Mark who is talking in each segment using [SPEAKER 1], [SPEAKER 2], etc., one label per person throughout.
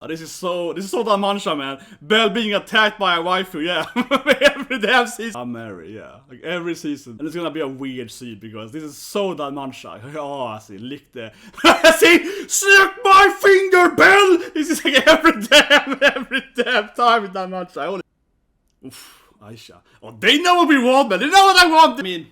[SPEAKER 1] This is so Danmachi, man. Belle being attacked by a waifu, yeah. Every damn season. I'm married, yeah. Like every season. And it's gonna be a weird scene because this is so Danmachi. Oh, I see, lick the... see? Suck my finger, Belle! This is like every damn time with Danmachi. Oof, AISHA. Oh, they know what we want, man. They know what I want! I mean,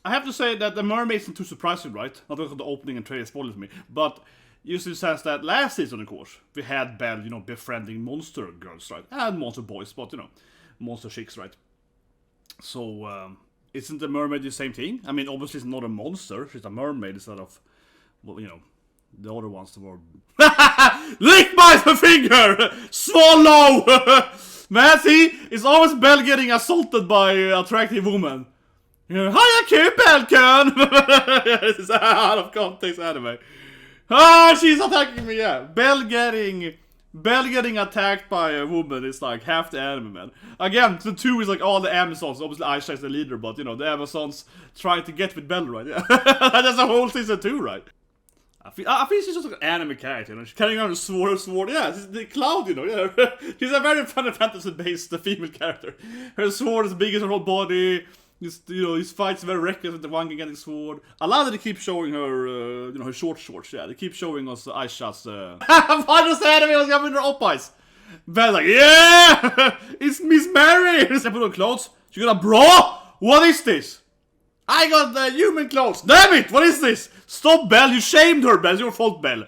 [SPEAKER 1] I have to say that the mermaid isn't too surprising, right? Not because the opening and trailer spoiled me, but... Used to sense that last season, of course, we had Belle, you know, befriending monster girls, right? And monster boys, but, you know, monster chicks, right? So, isn't the mermaid the same thing? I mean, obviously it's not a monster, she's a mermaid instead of, well, you know, the other ones that were... Lick my finger! Swallow! Man, see? It's always Belle getting assaulted by attractive woman. You know, hiya, cute Belle-kun! This is out of context anime. Ah, she's attacking me, yeah. Belle getting attacked by a woman is like half the anime, man. Again, the 2 is like all the Amazons. Obviously, AISHA is the leader, but you know, the Amazons trying to get with Belle, right? Yeah. That's the whole season 2, right? I feel she's just like an anime character, you know? She's carrying around a sword. Yeah, she's the Cloud, you know? Yeah. She's a very Final Fantasy-based female character. Her sword is big as her whole body. His fights very reckless with the one getting sword. I love that they keep showing her, you know, her shorts. Yeah, they keep showing us AISHA's. Why does the enemy was coming in her oppies? Belle's like, yeah, it's Miss Mary. I put on clothes. She got a bra. What is this? I got the human clothes. Damn it! What is this? Stop, Belle. You shamed her, Belle. It's your fault, Belle.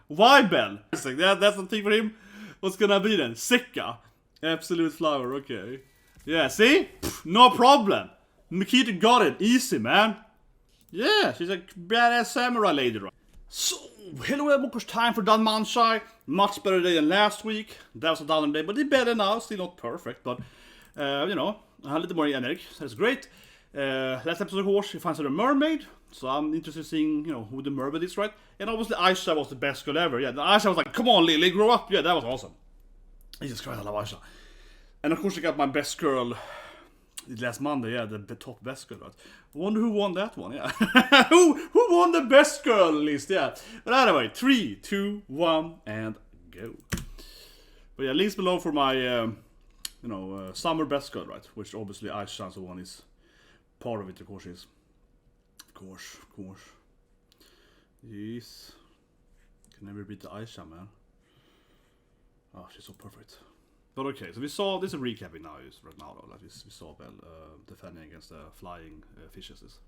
[SPEAKER 1] Why, Belle? It's like that's the thing for him. What's gonna be then? Sika. Absolute flower. Okay. Yeah. See? Pff, no problem. Makita got it. Easy, man. Yeah, she's a badass samurai lady, right? So, hello everyone, it's time for Danmachi. Much better day than last week. That was a down day, but it's better now. Still not perfect, but, you know, I had a little more energy. That's great. Last episode, of course, you find a mermaid. So I'm interested in seeing, you know, who the mermaid is, right? And obviously, AISHA was the best girl ever. Yeah, AISHA was like, come on, Lily, grow up. Yeah, that was awesome. Jesus Christ, I love AISHA. And of course, I got my best girl... Last Monday, yeah, the top best girl. Right? Wonder who won that one, yeah. who won the best girl list, yeah. But anyway, 3, 2, 1, and go. But yeah, links below for my, you know, summer best girl, right? Which obviously AISHA's one is part of it, of course, is. Of course. Yes. Can never beat the AISHA, man. Oh, she's so perfect. But okay, so we saw, this is recapping now, right now though, like we saw Belle defending against the flying fishes.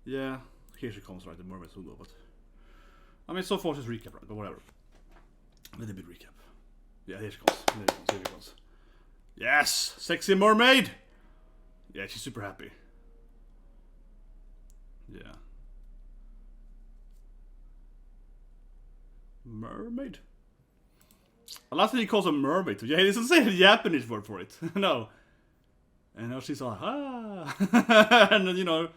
[SPEAKER 1] Yeah, here she comes, right, the mermaid Hugo, but... I mean, so far she's recap, right, but whatever. A little bit recap. Yeah, here she comes, here she comes. Yes! Sexy mermaid! Yeah, she's super happy. Yeah. Mermaid? I last thing he calls a mermaid. Yeah, he doesn't say a Japanese word for it. No. And now she's like, ah. And then, you know,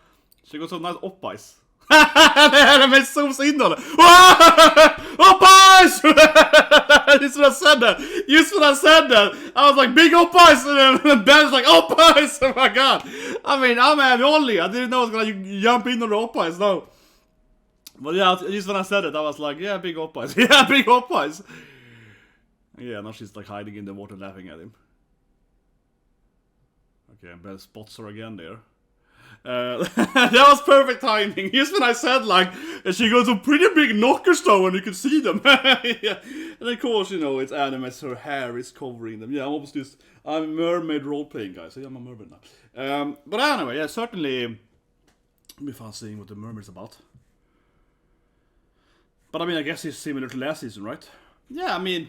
[SPEAKER 1] she got some nice oppies. Det med zooms in då. Oppies! Just when I said that. I was like, big oppies! And then Ben's like, oppies! Oh my god. I mean, I'm only. I didn't know I was gonna jump in on the oppies, no. But yeah, just when I said it, I was like, yeah, big oppies. Yeah, big oppies. Yeah, now she's like hiding in the water laughing at him. Okay, and Ben spots her again there. That was perfect timing. Just when I said like, she got some pretty big knockers though and you can see them. Yeah. And of course, you know, it's anime, so her hair is covering them. Yeah, I'm a mermaid role-playing guy, so yeah, I'm a mermaid now. But anyway, yeah, certainly it'll be fun seeing what the mermaid's about. But I mean, I guess it's similar to last season, right? Yeah, I mean...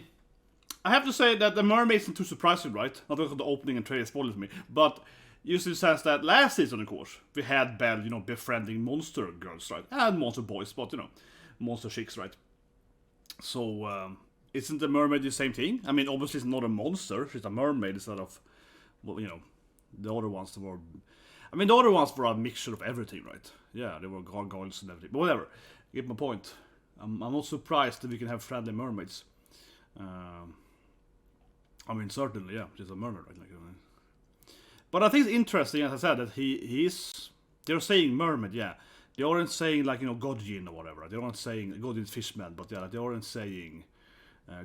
[SPEAKER 1] I have to say that the mermaid isn't too surprising, right? Not because the opening and trailer spoiled me, but used to sense that last season, of course, we had Belle, you know, befriending monster girls, right? And monster boys, but, you know, monster chicks, right? So, isn't the mermaid the same thing? I mean, obviously it's not a monster, she's a mermaid instead of, well, you know, the other ones that were... I mean, the other ones were a mixture of everything, right? Yeah, they were gargoyles and everything, but whatever. You get my point. I'm not surprised that we can have friendly mermaids. I mean, certainly, yeah, she's a mermaid, right? Like, but I think it's interesting, as I said, that they're saying mermaid, yeah. They aren't saying, like, you know, God Jin or whatever. They aren't saying God is fishman, but yeah, they aren't saying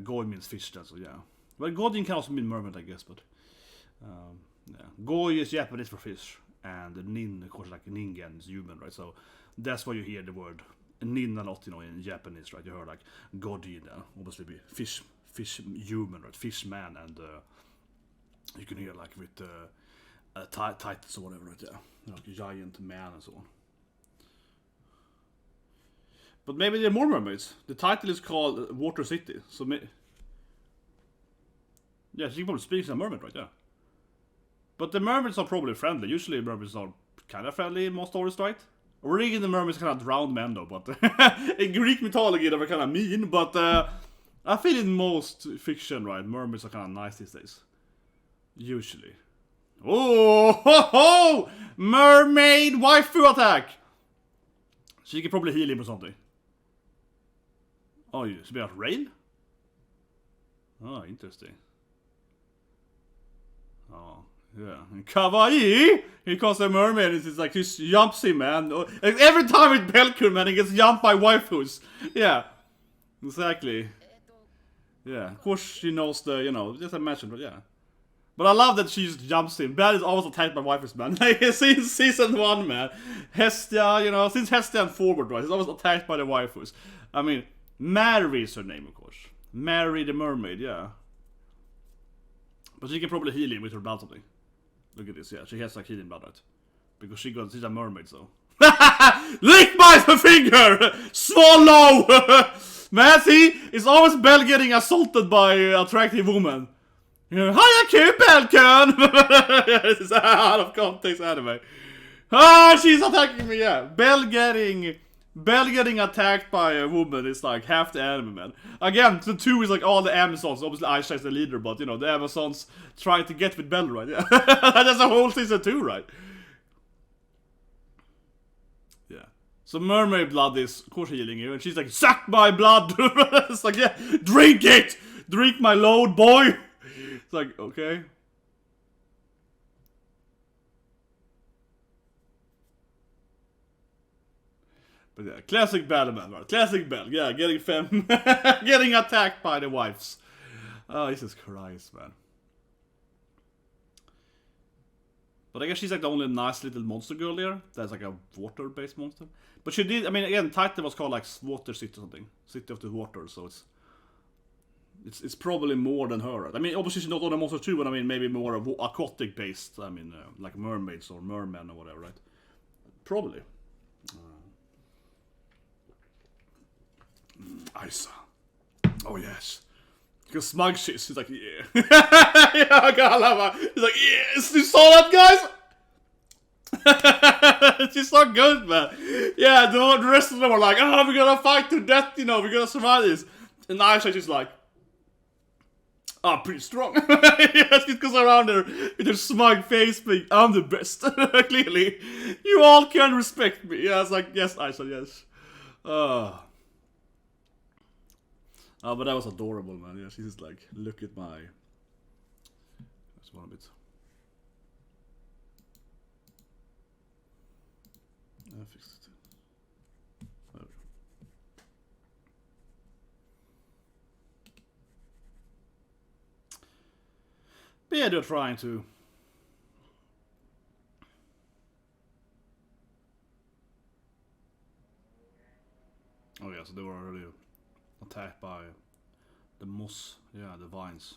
[SPEAKER 1] Goi means fish then, so yeah. But Godin can also mean mermaid, I guess, but yeah. Goi is Japanese for fish, and nin, of course, like ningen is human, right? So that's why you hear the word nin a lot, in Japanese, right? You heard like Godin, obviously be fish human, right? Fish man, and you can hear like with titles or whatever, right? Yeah, like giant man and so on. But maybe there are more mermaids. The title is called Water City, so yeah, she can probably speak as a mermaid, right? Yeah. But the mermaids are probably friendly. Usually mermaids are kind of friendly in most stories, right? Originally the mermaids kind of drowned men though, but in Greek mythology they were kind of mean, but I feel in most fiction, right, mermaids are kind of nice these days. Usually. Oh, ho, ho! Mermaid waifu attack! She can probably heal him or something. Oh, you speak about rain? Oh, interesting. Oh, yeah. And kawaii! Here comes the mermaid, and it's like, he jumps him, man. Every time with Belkur, man, he gets jumped by waifus. Yeah. Exactly. Yeah, of course she knows the, just imagine, but yeah. But I love that she just jumps in. Belle is always attacked by waifus, man. Since season 1, man. Hestia, since Hestia and forward, right? She's always attacked by the waifus. I mean, Mary is her name, of course. Mary the mermaid, yeah. But she can probably heal him with her blood something. Look at this, yeah. She has like healing blood, right? Because she's a mermaid, so. Lick my finger! Swallow! Man, see? It's always Belle getting assaulted by attractive woman. Hiya, cute Belkön! This is out of context anime. Ah, she's attacking me, yeah. Belle getting attacked by a woman is like half the anime, man. Again, the 2 is like all the Amazons. Obviously, AISHA is the leader, but the Amazons trying to get with Belle, right? Yeah. That's the whole season 2, right? Yeah. So mermaid blood is, of course, healing you, and she's like, suck my blood! It's like, yeah, drink it! Drink my load, boy! It's like, okay. But yeah, classic Belle, man, right? Classic Belle, yeah, getting attacked by the wives. Oh, Jesus Christ, man. But I guess she's like the only nice little monster girl there. That's like a water-based monster. But she did, I mean, again, title was called like Water City or something. City of the Water, so it's probably more than her. Right? I mean, obviously she's not on the monster too, but I mean, maybe more aquatic-based. I mean, like mermaids or mermen or whatever, right? Probably. AISHA. Oh yes. Because smug shit, she's like, yeah. Yeah, I love her. He's like, yes, you saw that, guys? She's so good, man. Yeah, the rest of them are like, oh, we're gonna fight to death, we're gonna survive this. And AISHA just like, oh, pretty strong. Yeah, she goes around there with her smug face being, I'm the best. Clearly. You all can respect me. Yeah, it's like, yes, AISHA, yes. Oh, but that was adorable, man. Yeah, she's just like, look at my. That's one bit. I fixed it. There we go. But yeah, they're trying to. Oh yeah, so they were already attacked by the moss, yeah, the vines.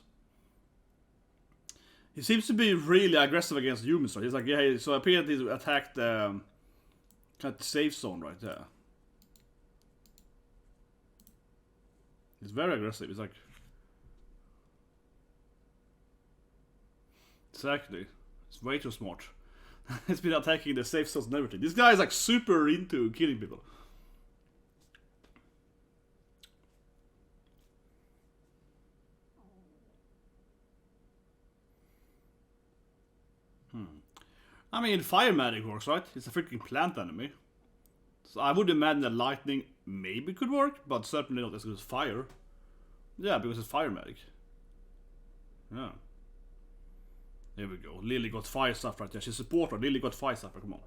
[SPEAKER 1] He seems to be really aggressive against humans, right? He's like, yeah, so apparently he attacked the kind of safe zone right there. He's very aggressive, he's like... Exactly. It's way too smart. He's been attacking the safe zones and everything. This guy is like super into killing people. I mean, fire magic works, right? It's a freaking plant enemy. So I would imagine that lightning maybe could work, but certainly not as good as fire. Yeah, because it's fire magic. Yeah. There we go. Lily got fire stuff right there. She's a supporter. Lily got fire stuff. Come on.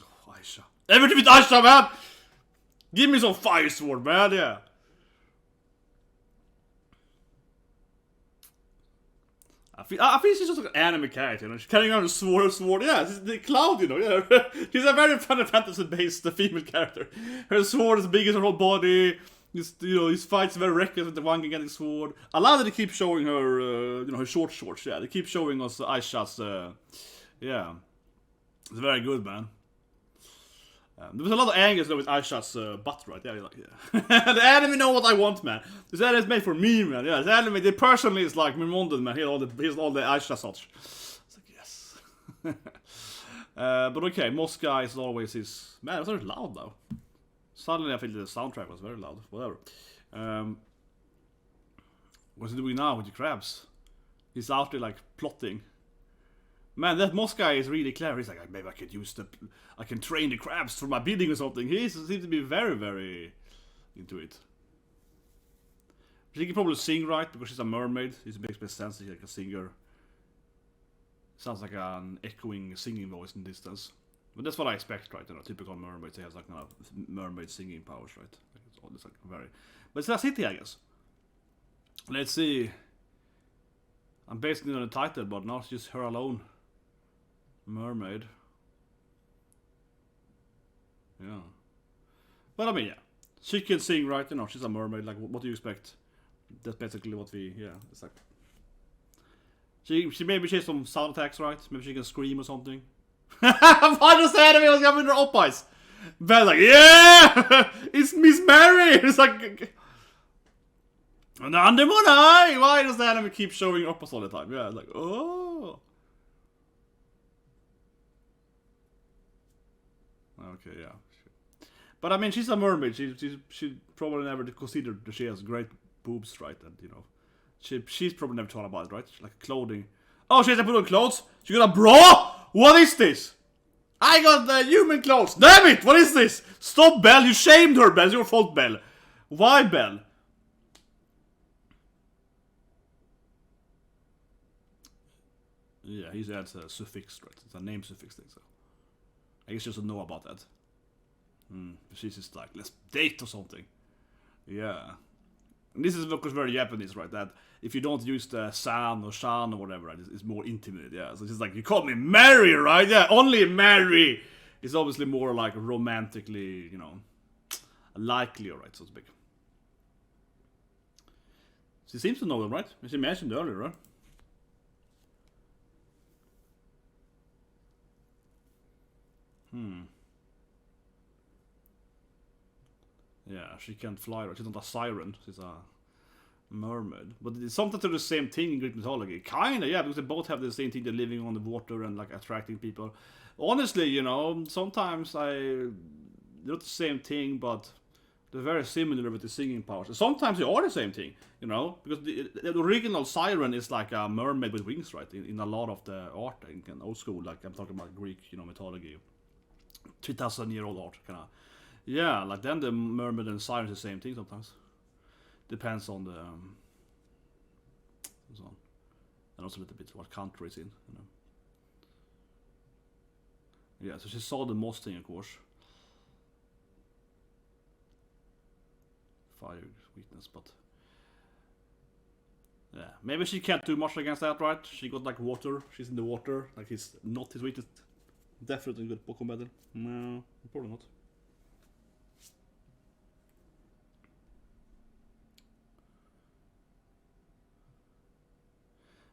[SPEAKER 1] Oh, AISHA. Everything with AISHA, man! Give me some fire sword, man, yeah. I think she's just like an anime character, you know? She's carrying around a sword. Yeah, it's the Cloud, you know, yeah. She's a very Final Fantasy-based female character. Her sword is big as her whole body. His fights very reckless with the one gigantic sword. I love that they keep showing her, her short shorts, yeah. They keep showing us Aisha's, yeah. It's very good, man. There was a lot of angles though with Aisha's butt, right? Yeah, like, yeah. The anime know what I want, man. This anime is made for me, man. Yeah, this anime, they personally is like Mimondon, man. Here's all the Aisha such. It's like, yes. But okay, Mosca is always his... Man, it's very loud now. Suddenly I feel the soundtrack was very loud. Whatever. What's he doing now with the crabs? He's out there like plotting. Man, that Moss guy is really clever. He's like, maybe I could I can train the crabs for my bidding or something. He seems to be very, very into it. She can probably sing right because she's a mermaid. It makes best sense. She's like a singer. Sounds like an echoing singing voice in distance. But that's what I expect, right? Typical mermaids, they have like kind of mermaid singing powers, right? It's like very... But it's a city, I guess. Let's see. I'm basically on the title, but not just her alone. Mermaid. Yeah. But I mean, yeah. She can sing, right? She's a mermaid. Like, what do you expect? That's basically what we... Yeah, it's like... Maybe she has some sound attacks, right? Maybe she can scream or something. Why does the enemy was coming in her up eyes? Ben's like, yeah! It's Miss Mary! It's like... Why does the enemy keep showing up us all the time? Yeah, like, oh... Okay, yeah. But I mean, she's a mermaid. She probably never considered that she has great boobs, right? And, she's probably never thought about it, right? Like clothing. Oh, she has to put on clothes? She got a bra? What is this? I got the human clothes. Damn it! What is this? Stop, Belle. You shamed her, Belle. It's your fault, Belle. Why, Belle? Yeah, he adds a suffix, right? It's a name suffix thing, so. I guess she doesn't know about that. She's just like, let's date or something. Yeah. And this is, of course, very Japanese, right? That if you don't use the san or shan or whatever, right, it's more intimate, yeah. So it's just like, you call me Mary, right? Yeah, only Mary! It's obviously more like romantically, likely, right, so to speak. She seems to know them, right? She mentioned earlier, right? Yeah, she can't fly, right? She's not a siren, she's a mermaid. But it's something to the same thing in Greek mythology. Kinda, yeah, because they both have the same thing, they're living on the water and like attracting people. Honestly, sometimes they're not the same thing, but they're very similar with the singing powers. Sometimes they are the same thing, because the original siren is like a mermaid with wings, right? In a lot of the art in old school, like I'm talking about Greek, mythology. 3,000-year-old art, kind of. Yeah, like then the mermaid and siren is the same thing sometimes. Depends on the and also a little bit what country it's in, Yeah, so she saw the moss thing, of course. Fire weakness, but yeah, maybe she can't do much against that, right? She got like water. She's in the water. Like he's not his weakness. Definitely good Pokemon battle. No, probably not.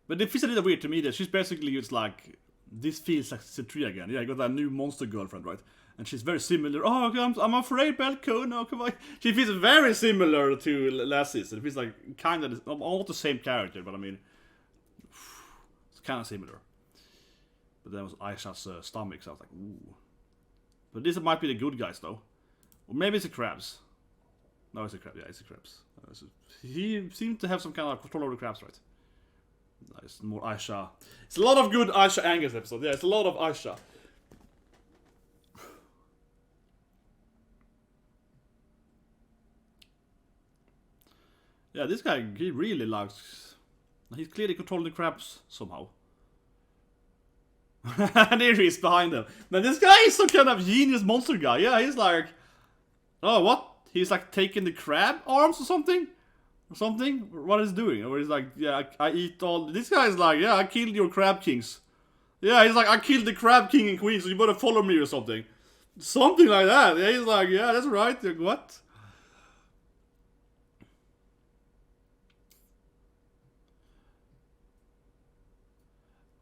[SPEAKER 1] But it feels a little weird to me that she's basically just like, this feels like Citree again. Yeah, I got that new monster girlfriend, right? And she's very similar. Oh, I'm afraid, Belko, no, come on. She feels very similar to last season. It feels like kind of, not the same character, but I mean, it's kind of similar. But then was Aisha's stomach, so I was like, ooh. But this might be the good guys, though. Or maybe it's the crabs. No, it's the crabs. Yeah, it's the crabs. He seemed to have some kind of control over the crabs, right? Nice, more Aisha. It's a lot of good Aisha Angus episodes. Yeah, it's a lot of Aisha. Yeah, this guy, he really likes... He's clearly controlling the crabs somehow. And here he is behind him. Now this guy is some kind of genius monster guy. Yeah, he's like... Oh, what? He's like taking the crab arms or something? Or something? What is he doing? Or he's like, yeah, I eat all... This guy's like, yeah, I killed your crab kings. Yeah, he's like, I killed the crab king and queen, so you better follow me or something. Something like that. Yeah, he's like, yeah, that's right. Like, what?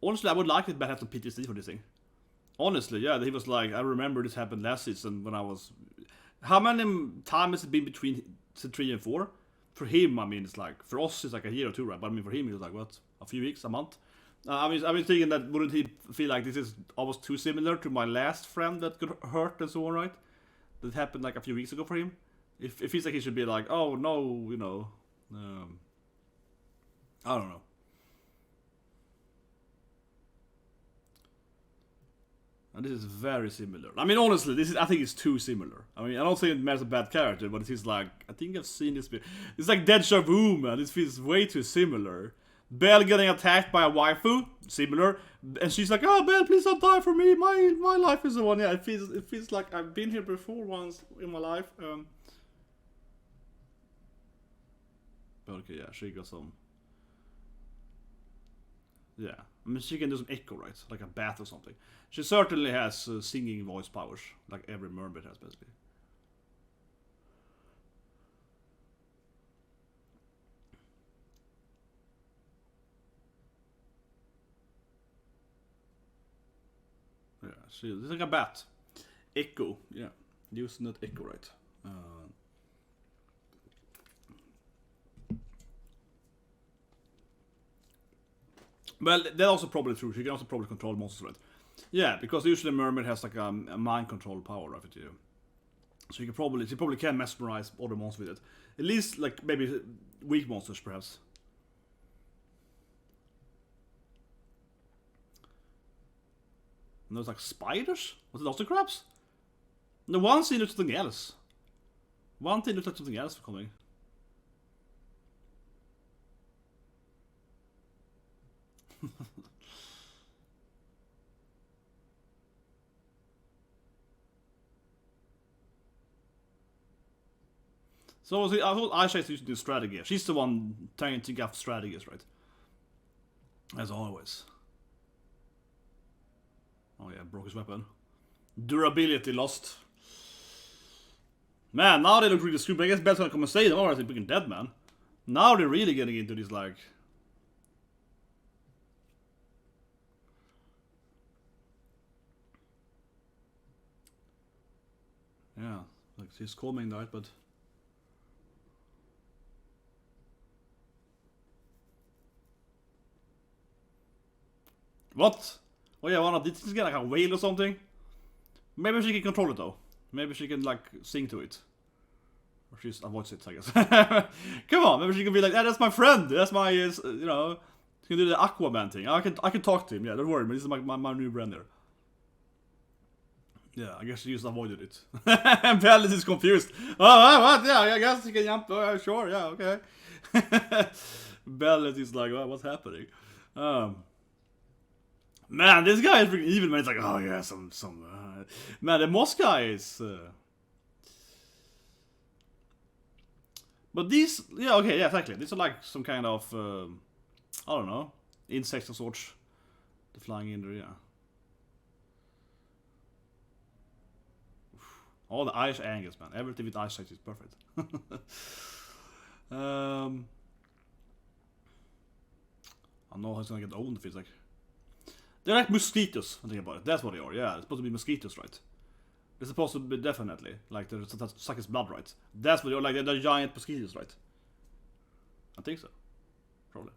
[SPEAKER 1] Honestly, I would like it, but I have some PTSD for this thing. Honestly, yeah, he was like, I remember this happened last season when I was... How many times has it been between 3 and 4? For him, I mean, it's like... For us, it's like a year or two, right? But I mean, for him, it was like, what? A few weeks? A month? I mean, thinking that wouldn't he feel like this is almost too similar to my last friend that got hurt and so on, right? That happened like a few weeks ago for him. If he's like, he should be like, oh, no, you know... I don't know. And this is very similar. I mean, honestly, I think it's too similar. I mean, I don't think Matt's a bad character, but it's like, I think I've seen this bit. It's like deja vu, man. This feels way too similar. Belle getting attacked by a waifu, similar. And she's like, oh, Belle, please don't die for me. My life is the one. Yeah, it feels like I've been here before once in my life. But okay, yeah, she got some... Yeah, I mean, she can do some echo, right? Like a bat or something. She certainly has singing voice powers, like every mermaid has, basically. Yeah, she's like a bat. Echo, yeah. Using that echo, right? Well, that's also probably true. She can also probably control monsters, right? Yeah, because usually a mermaid has like a mind control power, right? So she probably can mesmerize other monsters with it. At least like maybe weak monsters, perhaps. And there's like spiders? Was it also crabs? No, one scene looks something else. One thing looks like something else coming. So I thought AISHA is using the strategy. She's the one trying to think of strategies, right? As always. Oh yeah, broke his weapon. Durability lost. Man, now they look really stupid. I guess Belle's gonna come and say them, alright, they're freaking dead, man. Now they're really getting into this, like... Yeah, like she's calming that, but... What? Oh yeah, did she get like a whale or something? Maybe she can control it though. Maybe she can like sing to it. Or she just avoids it, I guess. Come on, maybe she can be like, yeah, that's my friend. That's my, you know, she can do the Aquaman thing. I can talk to him. Yeah, don't worry, but this is my new friend there. Yeah, I guess she just avoided it. And Belle is confused. Oh, what? Yeah, I guess you can jump. Sure, yeah, okay. Belle is like, well, what's happening? Man, this guy is freaking evil, man. It's like, oh yeah, man, the moss guy is... But these... Yeah, okay, yeah, exactly. These are like some kind of... I don't know. Insects of sorts. The flying in there, yeah. All the Irish angles, man. Everything with Irish is perfect. I know how it's gonna get owned, it feels like. They're like mosquitoes, I think about it. That's what they are, yeah. It's supposed to be mosquitoes, right? They're supposed to be definitely. Like, they're suck his blood, right? That's what they are, like, they're giant mosquitoes, right? I think so. Probably.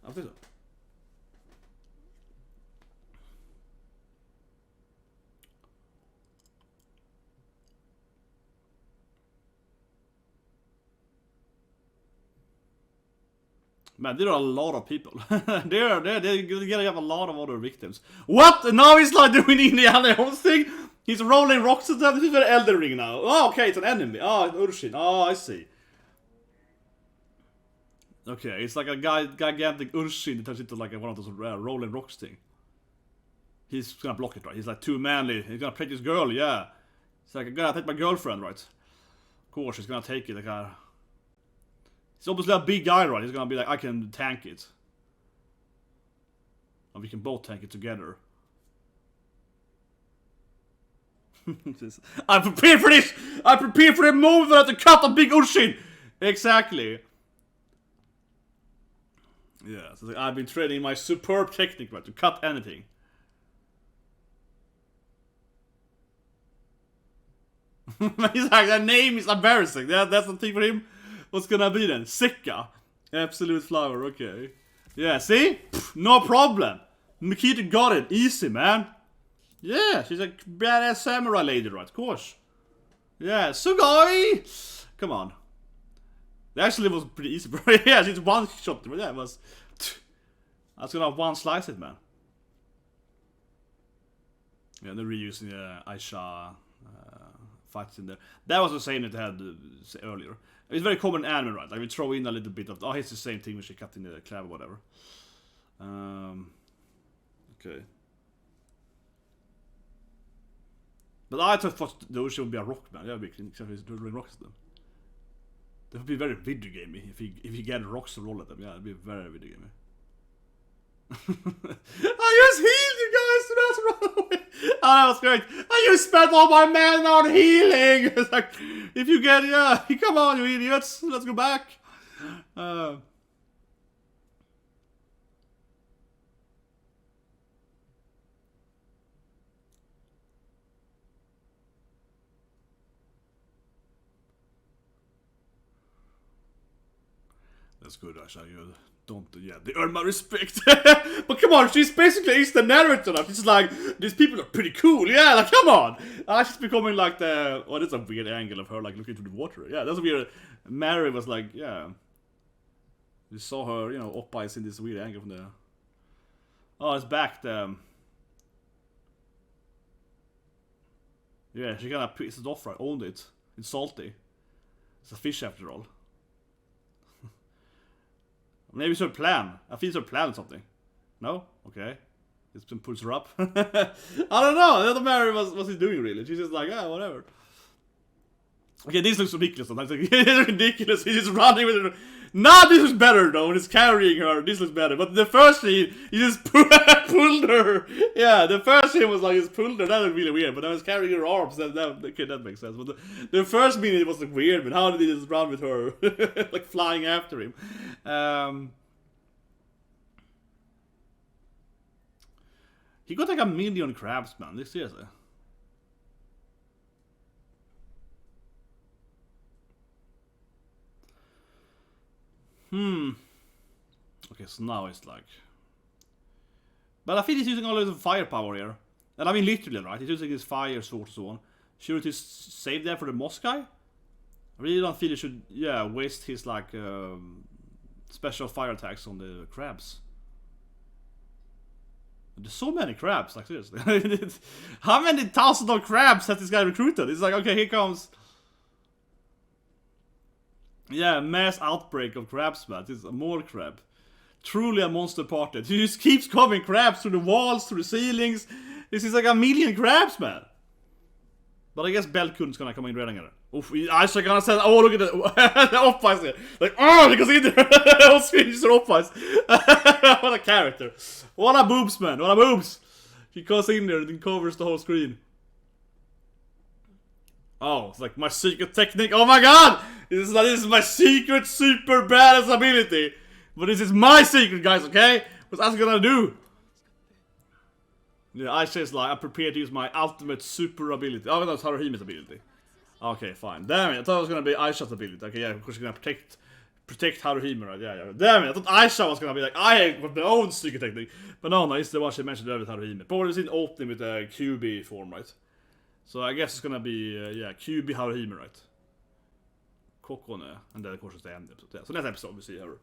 [SPEAKER 1] I think so. Man, there are a lot of people. they're gonna have a lot of other victims. What? Now he's like doing Indiana Jones thing? He's rolling rocks at them. This is an Elden Ring now. Oh, okay, it's an enemy. Oh, it's Urshin. Oh, I see. Okay, it's like a gigantic Urshin that turns into like one of those rolling rocks thing. he's gonna block it, right? He's like too manly. He's gonna protect his girl, yeah. It's like, I'm gonna take my girlfriend, right? Of course, he's gonna take it. Like, he's obviously a big guy, right? He's gonna be like, I can tank it. And we can both tank it together. I'm prepared for this! I'm prepared for the move that I have to cut a big Ushin! Exactly. Yeah, so I've been training my superb technique, right, to cut anything. He's like, that name is embarrassing. That's the thing for him. What's gonna be then? Sika. Absolute flower, okay. Yeah, see? Pff, no problem. Nikita got it. Easy, man. Yeah, she's a badass samurai lady, right? Of course. Yeah, Sugoi! Come on. That actually was pretty easy, bro. Yeah, she's one shot. Yeah, it was. I was gonna have one slice it, man. Yeah, they're reusing AISHA fights in there. That was the same that they had earlier. It's very common in anime, right? Like we throw in a little bit of, oh, it's the same thing when she cut in the clav or whatever. Okay. But I thought those would be a rock, man. That would be except he's doing rocks to them. That would be very video gamey if he get rocks to roll at them. Yeah, it'd be very video gamey. I just healed you guys, so that's right. Oh, that was great. I just spent all my mana on healing. It's like, if you get, yeah, come on, you idiots, let's go back. That's good, Aisha. You don't, yeah, they earn my respect. But come on, she's basically is the narrator. She's like, these people are pretty cool. Yeah, like, come on. She's becoming like the, oh, that's a weird angle of her, like, looking into the water. Yeah, that's weird. Mary was like, yeah. You saw her, you know, oppa in this weird angle from there. Oh, it's back, the... Yeah, she kinda pissed it off, right? Owned it. It's salty. It's a fish after all. Maybe it's her plan. I think it's her plan or something. No? Okay. It's been pulls her up. I don't know. I don't know Mary what's he doing really. She's just like, ah, whatever. Okay, this looks ridiculous sometimes. Like, it's ridiculous. He's just running with her. Nah, this is better though. When he's carrying her, this looks better. But the first scene, he just pulled her. Yeah, the first scene was like, he just pulled her. That was really weird. But I was carrying her arms. Okay, that makes sense. But the first minute was like weird. But how did he just run with her? Like flying after him. He got like 1 million crabs, man. This seriously. Okay, so now it's like... But I think he's using all of the firepower here. And I mean literally, right? He's using his fire sword and so on. Should he save that for the moss guy? I really don't feel he should, yeah, waste his like special fire attacks on the crabs. There's so many crabs, like seriously. How many thousands of crabs has this guy recruited? It's like, okay, here comes... Yeah, mass outbreak of crabs, man. It's a more crab. Truly a monster party. He just keeps coming crabs through the walls, through the ceilings. This is like 1 million crabs, man. But I guess Belkun's gonna come in redan här. Oof, Aisha gonna say, oh look at the off-ice here. Like, oh, he goes in there. All screens are off-ice. What a character. What a boobs, man. What a boobs. He goes in there and covers the whole screen. Oh, it's like my secret technique. Oh my god! This is my secret super badass ability. But this is my secret, guys, okay? What's Aisha gonna do? Yeah, Aisha is like, I'm prepared to use my ultimate super ability. Oh, that's Haruhime's ability. Okay, fine. Damn it, I thought it was gonna be Aisha's ability. Okay, yeah, of course you're gonna protect Haruhime, right? Yeah, yeah. Damn it, I thought Aisha was gonna be like, I have my own secret technique. But no, it's the one she mentioned earlier with Haruhime. Probably seen opening with a QB form, right? So I guess it's gonna be, yeah, QB Haruhime, right? Kokone, and then of course it's the end episode. Yeah, so next episode we see her.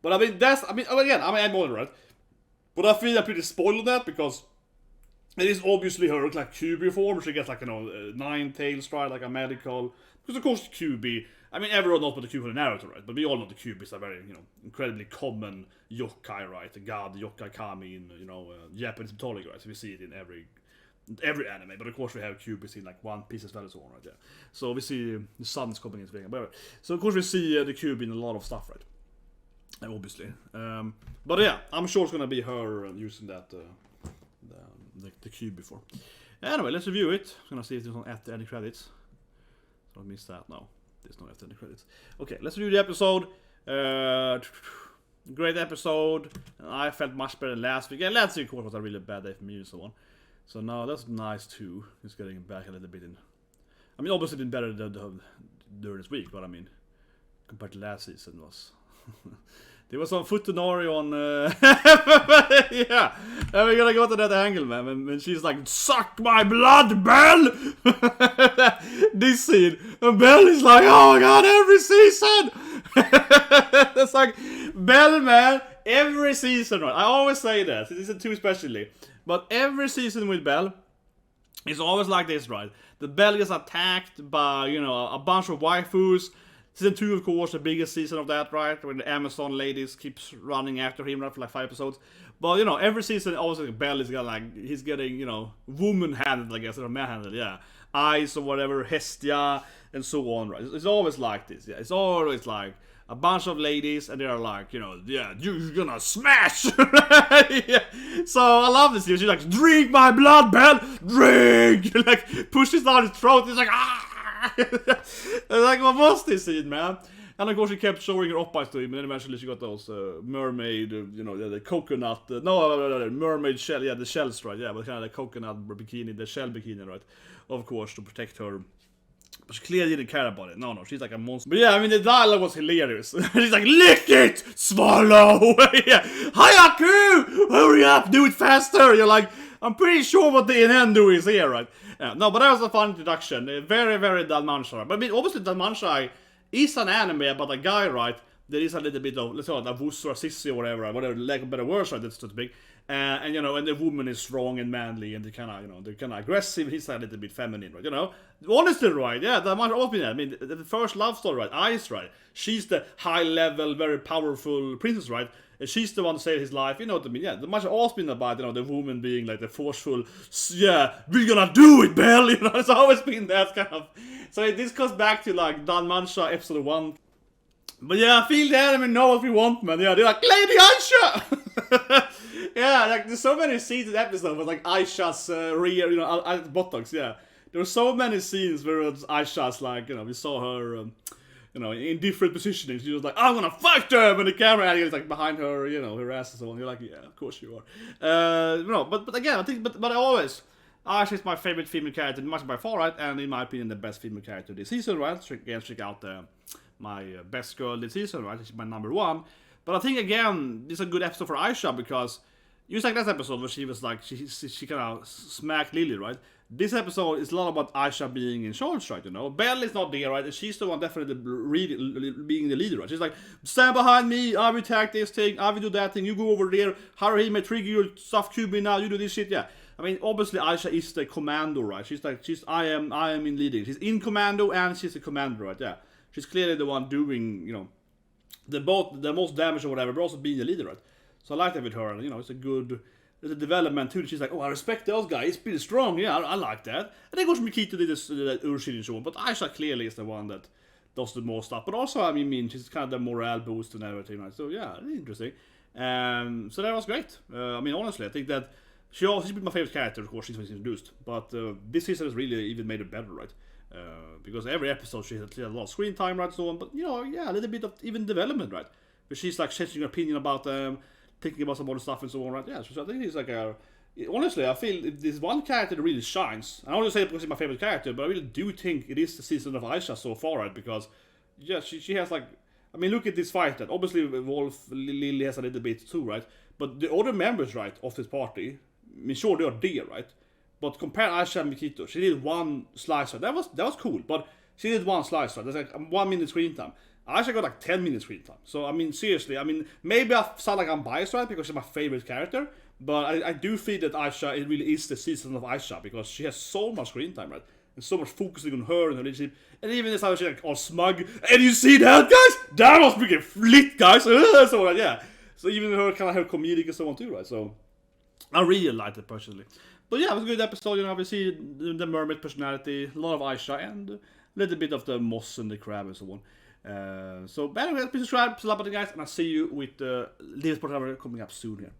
[SPEAKER 1] But I mean, again, I'm more right? But I feel I'm pretty spoiled on that because It is obviously her like QB form. She gets like, you know, 9 tails, right? Like a medical. Because of course QB, I mean, everyone knows about the QB for the narrator, right? But we all know the QB is a very, you know, incredibly common yokai, right? The god yokai kami in, you know, Japanese mythology, right? So we see it in every anime. But of course we have QBs in like One Piece as well and so on, right? Yeah. So we see the sun's coming into being. So of course we see the QB in a lot of stuff, right? Obviously. But yeah, I'm sure it's gonna be her using that the QB before. Anyway, let's review it. I'm gonna see if there's no after any credits. Don't miss that. No, there's no after any credits. Okay, let's review the episode. Great episode. I felt much better than last week. Yeah, last week of course was a really bad day for me and so on. So now that's nice too. Just getting back a little bit in. I mean, obviously been better during this week, but I mean, compared to last season was. There was some Futanori on, yeah, and we're gonna go to that angle, man, and she's like, suck my blood, Belle! This scene, and Belle is like, oh my god, every season! It's like, Belle, man, every season, right? I always say that, season 2 especially, but every season with Belle, it's always like this, right? The Belle gets attacked by, you know, a bunch of waifus. Season 2, of course, the biggest season of that, right? When the Amazon ladies keeps running after him, right, for like 5 episodes. But, you know, every season, always like, Belle is got like, he's getting, you know, woman-handed, I guess, or man-handed, yeah. Eyes or whatever, Hestia, and so on, right? It's always like this, yeah. It's always like a bunch of ladies, and they're like, you know, yeah, you're gonna smash! Yeah. So I love this. She's like, drink my blood, Belle! Drink! Like, pushes down his throat, he's like, ah! Like, what was this scene, man? And of course she kept showing her oppas to him, and then eventually she got those mermaid, you know, the coconut, mermaid shell, yeah, the shells, right, yeah, but kind of the coconut bikini, the shell bikini, right, of course, to protect her. But she clearly didn't care about it. No, she's like a monster. But yeah, I mean, the dialogue was hilarious. She's like, lick it! Swallow! Yeah. Hayaku! Hurry up! Do it faster! You're like, I'm pretty sure what the innedou is here, right? Yeah, no, but that was a fun introduction. Very, very Danmachi. But I mean, obviously Danmachi is an anime about a guy, right? There is a little bit of, let's call it a wuss or a sissy or whatever, lack of better words, right? That's too big. And you know, and the woman is strong and manly, and they're kind of, you know, they're kind of aggressive. He's a little bit feminine, right? You know, honestly, right? Yeah, Danmachi always been that. I mean, the first love story, right? Ice, right? She's the high-level, very powerful princess, right? And she's the one to save his life, you know what I mean? Yeah, the much always been about, you know, the woman being like the forceful, yeah, we're gonna do it, Belle, you know, it's always been that kind of. So this goes back to like Danmachi episode 1. But yeah, I feel the anime know what we want, man. Yeah, they're like, Lady Aisha! Yeah, like there's so many scenes in the episode with like Aisha's rear, you know, buttocks, yeah. There were so many scenes where Aisha's like, you know, we saw her. You know, in different positioning. She was like, I'm gonna fight them! And the camera angle is like behind her, you know, her ass and so on. You're like, yeah, of course you are. No, but again, I think, but I always, Aisha is my favorite female character, much by far, right? And in my opinion, the best female character this season, right? So again, check out my best girl this season, right? She's my number 1. But I think, again, this is a good episode for Aisha because, just like that episode where she was like, she kind of smacked Lily, right? This episode is a lot about Aisha being in charge, right, you know? Belle is not there, right? And she's the one definitely being the leader, right? She's like, stand behind me, I will attack this thing, I will do that thing, you go over there, Haruhi may trigger your stuff QB now, you do this shit, yeah. I mean, obviously Aisha is the commando, right? She's like, I am in leading. She's in commando and she's a commander, right, yeah. She's clearly the one doing, you know, the most damage or whatever, but also being the leader, right? So I like that with her, and you know, it's a good... There's a development too. She's like, oh, I respect those guys. It's pretty strong. Yeah, I like that. And then goes Mikito did this Urshin and so on. But Aisha clearly is the one that does the more stuff. But also, I mean, she's kind of the morale boost and everything, right? So yeah, interesting. So that was great. I mean, honestly, I think that she's been my favorite character, of course, she's introduced. But this season has really even made it better, right? Because every episode she had a lot of screen time, right? So on. But you know, yeah, a little bit of even development, right? But she's like changing her opinion about them. Thinking about some other stuff and so on, right? Yeah, so I think he's like a... Honestly, I feel if there's one character that really shines, and I don't want to say it because he's my favorite character, but I really do think it is the season of Aisha so far, right? Because, yeah, she has like... I mean, look at this fight, that obviously Wolf, Lily has a little bit too, right? But the other members, right, of this party, I mean, sure, they are there, right? But compare Aisha and Mikito, she did one slice, right? That was cool, but she did one slice, right? That's like 1 minute screen time. I actually got like 10 minutes screen time. So, I mean, seriously, I mean, maybe I sound like I'm biased, right? Because she's my favorite character. But I do feel that AISHA, it really is the season of AISHA, because she has so much screen time, right? And so much focusing on her and her relationship. And even this time she's like all smug. And you see that, guys? That was freaking flit, guys! So like, yeah. So even her kind of her comedic and so on too, right? So I really liked it personally. But yeah, it was a good episode, you know, we see the mermaid personality, a lot of AISHA, and a little bit of the moss and the crab and so on. So anyway, please subscribe, slap on the guys, and I'll see you with the latest part coming up soon here.